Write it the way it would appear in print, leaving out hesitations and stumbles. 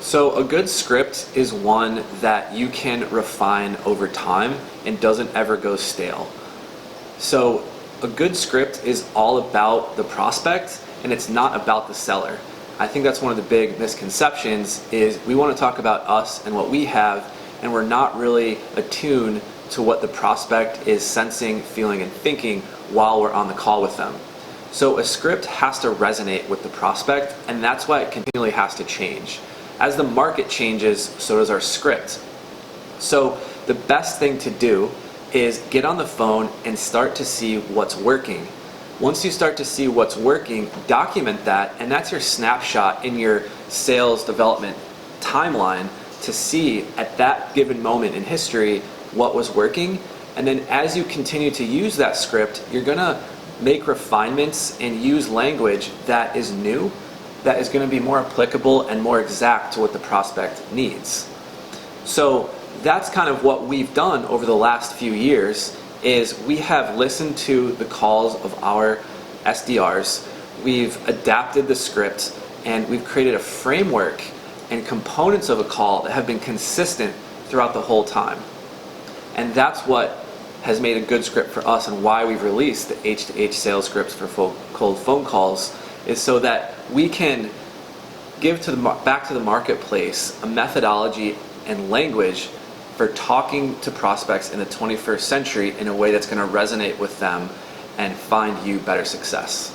So a good script is one that you can refine over time and doesn't ever go stale. So a good script is all about the prospect and it's not about the seller. I think that's one of the big misconceptions is we want to talk about us and what we have, and we're not really attuned to what the prospect is sensing, feeling, and thinking while we're on the call with them. So a script has to resonate with the prospect, and that's why it continually has to change. As the market changes, so does our script. So the best thing to do is get on the phone and start to see what's working. Once you start to see what's working, document that, and that's your snapshot in your sales development timeline to see at that given moment in history what was working. And then as you continue to use that script, you're gonna make refinements and use language that is new, that is going to be more applicable and more exact to what the prospect needs. So that's kind of what we've done over the last few years is we have listened to the calls of our SDRs, we've adapted the script, and we've created a framework and components of a call that have been consistent throughout the whole time. And that's what has made a good script for us and why we've released the H2H Sales Scripts for cold phone calls, is so that we can give back to the marketplace a methodology and language for talking to prospects in the 21st century in a way that's going to resonate with them and find you better success.